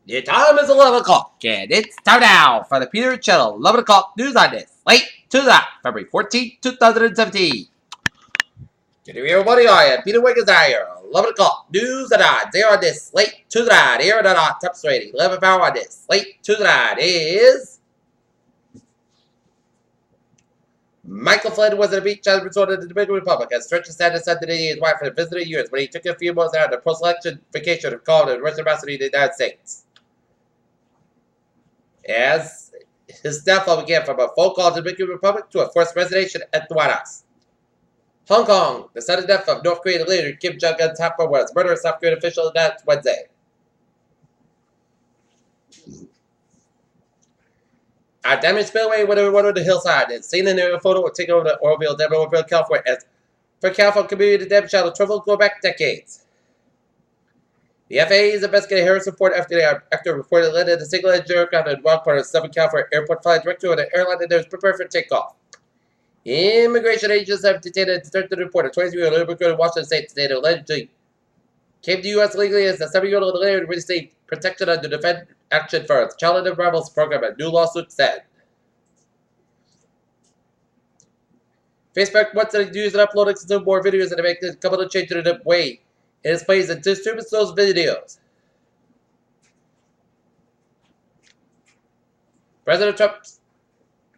The time is 11 o'clock, and it's time now for the Peter Channel 11 o'clock news on this late to that February 14, 2017. Good evening, everybody. I am Peter Wiggins here. 11 o'clock news and odds here on this late to the night here on our top rating. 11th hour on this late to the night is Michael Flynn was at a beach on the resort of the Dominican Republic and stretched his hand and said that he is wife for the visiting years when he took a few months out of post-election vacation to call the reciprocity of the United States. As his downfall began from a phone call to the Dominican Republic to a forced resignation at the White House. Hong Kong, the sudden death of North Korean leader Kim Jong-un's half-brother was murdered South Korean official announced Wednesday. A damaged spillway went over the hillside and seen in the photo was taken over the Orville, Orville, California. As for California community, the damage shall travel go back decades. The FAA is investigating Harrison Ford after reported landed a single-engine aircraft in wrong part of Southern California airport flight director of the airline that was prepared for takeoff. Immigration agents have detained and detected the report. A 23-year-old immigrant in Washington State today that allegedly came to the U.S. legally as a 7-year-old later received protection under the Defense Action for its Child and Rebels program, a new lawsuit said. Facebook wants to use and upload and consume more videos and to make a couple of changes to the way it displays and distributes those videos. President Trump's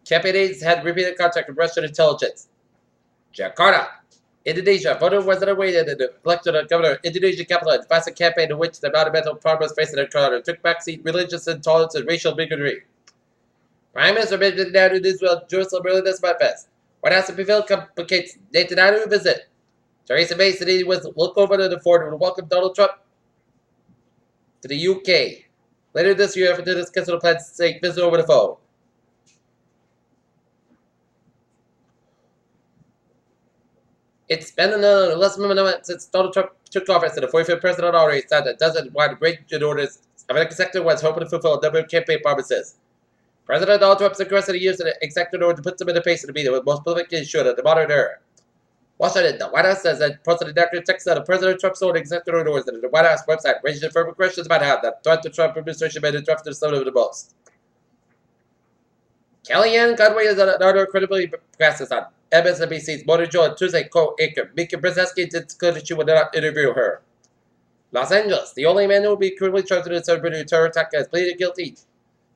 campaign aides had repeated contact with Russian intelligence. Jakarta, Indonesia. Voter was awaited in the election of governor of Indonesian capital and advanced a campaign in which the monumental problems facing the country took backseat religious intolerance and racial bigotry. Prime Minister Benjamin Netanyahu in Israel, Jerusalem early this month. White House appeal complicates Netanyahu visit. Theresa May said he was look over to the border to welcome Donald Trump to the UK. Later this year, after discussing the plans to take visit over the phone. It's been less than a minute since Donald Trump took office, and the 45th president already said that doesn't want to break the orders. American sector was hoping to fulfill a number of campaign promises. President Donald Trump's aggressive use of the executive order to put them in the pace of the media with most publicly ensured that the modern era. Washington, the White House says that President texted that President Trump's own executive orders that the White House website raising further questions about how the threat the Trump administration made the draft to some of the most. Kellyanne Conway is another critically progressive on MSNBC's Morning Show on Tuesday, co-anchor Mika Brzezinski declared that she would not interview her. Los Angeles, the only man who will be criminally charged in a celebrity terror attack has pleaded guilty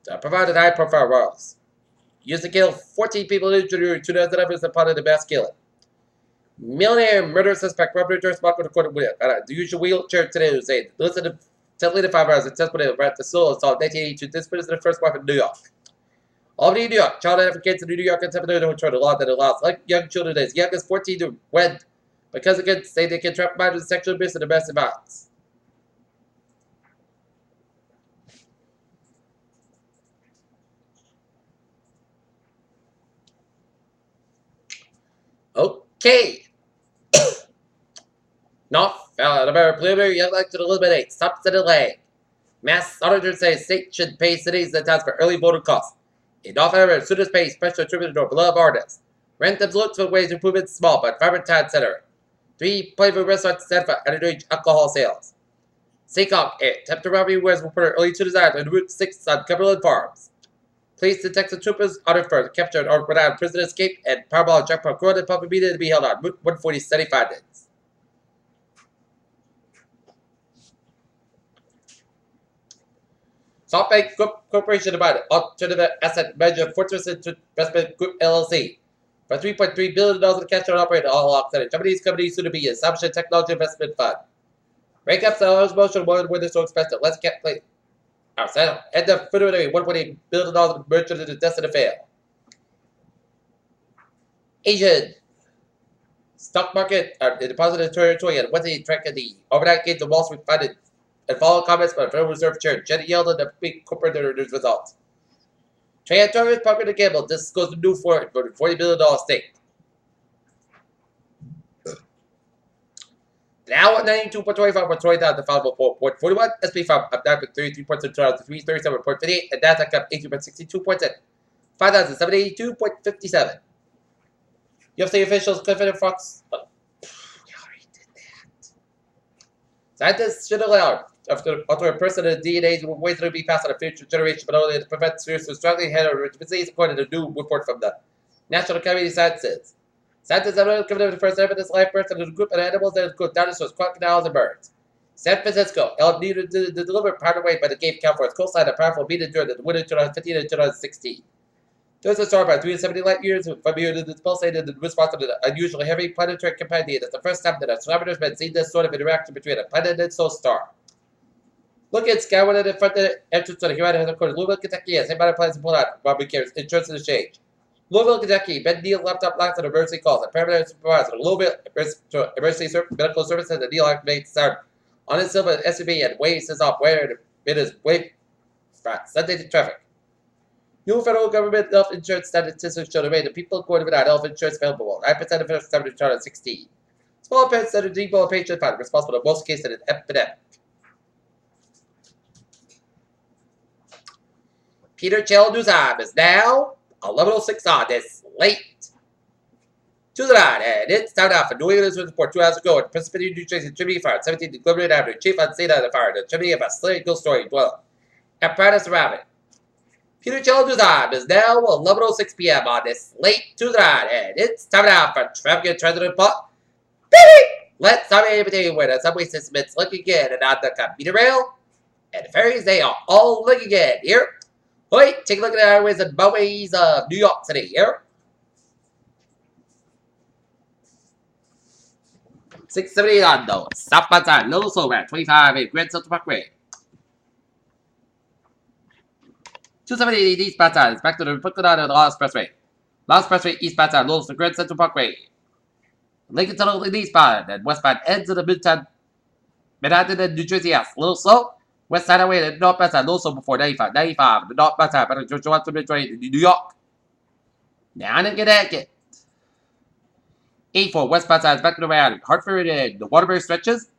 to provided high-profile roles. Used to kill 14 people in January 2011 as part of the mass killing. Millionaire murder suspect Robert George Marco the court with the usual wheelchair today who said, listen to 5 hours and testimony about the soul assault 1982. This is the first wife in New York. Albany, New York. Child advocates in New York and Seminary don't try to law that allows like young children as young as 14 to wed because again say they can trap minors in sexual abuse and domestic violence. Okay. Not Alabama preliminary young like to eliminate stops the delay. Mass auditors say state should pay cities and towns for early voter costs. In North Alabama, students pay special attributed to beloved artists. Rent them looks for ways to improve it small but vibrant town center. 3 flavor restaurants stand for underage alcohol sales. Seacock attempted robbery was reported early to the on Route 6 on Cumberland Farms. Police detective troopers ordered for captured or without prison escape and Powerball jackpot crowd and public media to be held on Route 140 75 days. SoftBank Corporation divided alternative asset manager Fortress Investment Group LLC for $3.3 billion in cash on operating all along the Japanese company soon to be Assumption Technology Investment Fund. Breakup sellers motion one winner so expensive. Let's get played. Outside end of February $1.8 billion merchant in the destined to fail. Asian stock market in the positive territory and Wednesday tracking the overnight gains of Wall Street funded. And follow comments by Federal Reserve Chair Janet Yellen the big corporate results. Trade Torres Parker to gamble. This goes to new for it for the $40 billion stake. Now at 92.25.20 down to 5.41. SP 5 up 9.33 points to 337.58 and NASDAQ up 18.62 points at 5,782.57. UFC officials Clifford and Fox. We already did that. Scientists should allow a person in the DNA will wait to be passed on a future generation, but only to prevent serious or struggling head or disease, according to a new report from the National Academy of Sciences. Scientists have given the first evidence life birth in a group of animals that include dinosaurs, crocodiles, and birds. San Francisco, El Nido delivered part away by the Cape California's coastline a powerful beat during the winter 2015 and 2016. There was a star by 370 light years from here to this pulsated in response to the unusually heavy planetary companion. It's the first time that astronomers have seen this sort of interaction between a planet and solar star. Look at skyward in front of the entrance to the Huron headquarters. Louisville, Kentucky has same amount of plans to pull out Bobby Cares in terms of the change. Louisville, Kentucky, Ben Neal laptop locks and emergency calls. A paramedic supervisor. Louisville Emergency Medical Services and Neal activates sound on his silver SUV and waves his off where it is wave Sunday to traffic. New federal government health insurance statistics show the rate of people going without health insurance available. 9% of the first time in 2016. Small pets that are debilitation fund responsible in most cases in an epidemic. Peter Chell News Time is now 11:06 on this late Tuesday, and it's time now for New England News Report 2 hours ago at Parsippany, New Jersey, Trinity Fire, 17 Gilbert Avenue, Chief on State of the Fire, the Trinity of a Slave Ghost Story dwell at Prentice Rabbit. Peter Chell News Time is now 11:06 p.m. on this late Tuesday, and it's time now for Traffic and Transit Report. Let's start everything where the subway system is looking good and on the commuter rail, and the ferries, they are all looking good here. Wait, take a look at the highways and byways of New York City here. 678 on the southbound side, Little Soul at 25 at Grand Central Parkway. 278 eastbound side is back to the Brooklyn Line of the Law Expressway. Law Expressway eastbound side, Little to Grand Central Parkway. Lincoln Tunnel eastbound and westbound ends of the Midtown, Manhattan and New Jersey S. Little Slow. West Side Highway and northbound side, also before 95, the northbound side, better Georgia Washington Midway in New York. Down in Connecticut. 84 westbound side is back to the round, Hartford and the Waterbury stretches.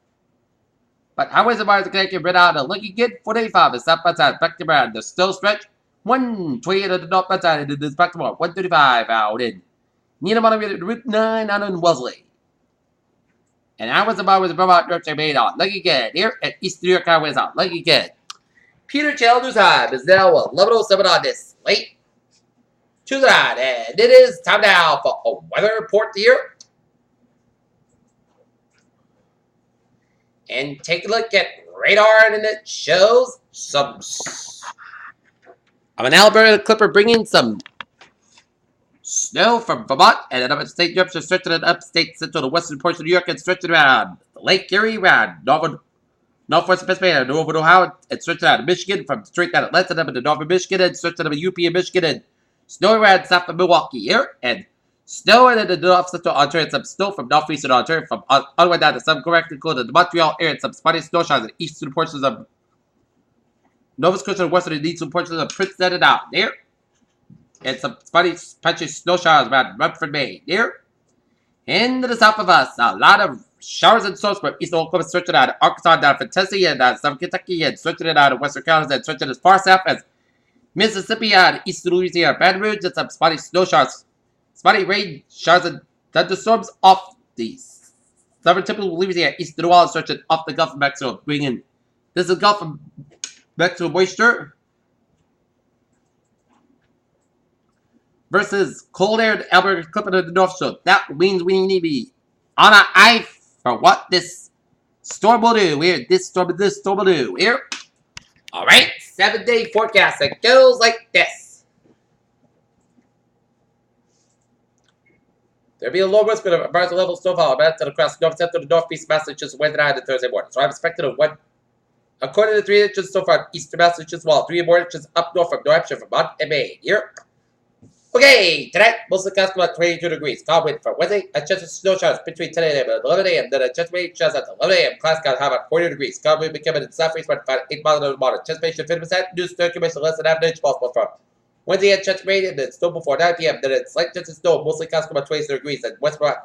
But highways and bars in Connecticut red out and looking good. 485 is southbound side, back to round, the Stowe stretch. 128 on the northbound side, and it is back to more. 135 out in Needham, Route 9 out in Wellesley. And hours and bars in Vermont direction made on. Looking good. Here at East New York Highways on. Looking good. Peter Chell News Time is now 11:07 on this late Tuesday, and it is time now for a weather report here. And take a look at radar, and it shows some. I'm an Alberta Clipper bringing some snow from Vermont, and then upstate New Hampshire, stretching it upstate central to western portion of New York, and stretching around Lake Erie, around northwestern Pennsylvania, and over Ohio, and stretching out of Michigan, from straight down Atlanta, up into northern Michigan, and stretching out of UP in Michigan, and snow around south of Milwaukee here, and snow in the north central Ontario, and some snow from northeastern Ontario, from all the way down to some correct including the Montreal area, and some spotty snow showers in eastern portions of Nova Scotia and western and eastern portions of Prince Edward out there. And some spotty, patchy snow showers around Rumford, Maine. Here, into the south of us, a lot of showers and storms from eastern Oklahoma, stretching out of Arkansas, down from Tennessee, and some Kentucky, and stretching it out of western Carolina, and stretching as far south as Mississippi, and eastern Louisiana, Baton Rouge, and some spotty snow showers, spotty rain showers, and thunderstorms off the southern tip of Louisiana, east of New Orleans, stretching off the Gulf of Mexico, bringing this is Gulf of Mexico moisture. Versus cold air to Alberta Clipper to the north shore. That means we need to be on our eye for what this storm will do here. This storm will do here. Alright, 7-day forecast that goes like this. There'll be a low risk of a marginal level snowfall events across north central to northeast Massachusetts Wednesday night and Thursday morning. So I'm expecting a 1, according to 3 inches so far eastern Massachusetts, while 3 more inches up north from New Hampshire, Vermont, and Maine here. Okay, tonight, mostly clouds about 22 degrees. Calm wind for Wednesday. A chance of snow showers between 10 a.m. and 11 a.m. Then a chance of rain showers at 11 a.m. Clouds got high about 40 degrees. Calm wind becoming in southeast wind about 8 miles an hour. Chance of 50%. New snow accumulation less than half an inch possible from Wednesday. A chance of rain and then snow before 9 p.m. Then a slight chance of snow. Mostly clouds about 22 degrees. And west Vermont.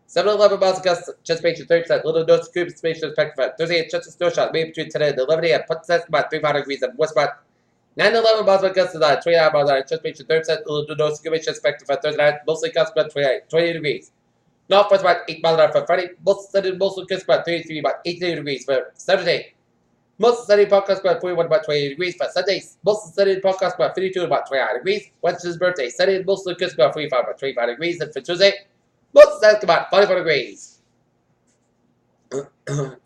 7-11 miles of gust. Chance of 30%. Little notice of accumulation expected. Thursday. A chance of snow showers maybe between 10 and 11 a.m. Put the about 35 degrees. And west Vermont. 9-11 miles per gust tonight, 29 miles an hour, anticipation 30%, little no accumulation expected for Thursday night, mostly gusts about 20 degrees. Northwest about 8 miles an hour for Friday, mostly gusts about 33, about 18 degrees for Saturday. Most sunny podcast about 41 about 28 degrees. For Sunday, most sunny podcast about 52 about 29 degrees. Wednesday's birthday, Sunday, mostly crisp about 45 about 25 degrees. And for Tuesday, most sunny about 44 degrees.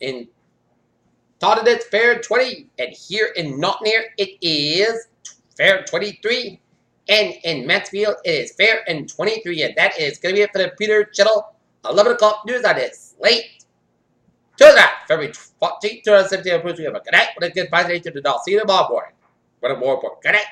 In Taunton, it's fair 20. And here in Nottingham, it is fair 23. And in Mansfield, it is fair and 23. And that is going to be it for the Peter Channel 11 o'clock news on this late. To that, February 14th, 2017, I'm going to have a good night with a good 5 to the Dulce. See you tomorrow morning. What a more important. Good night.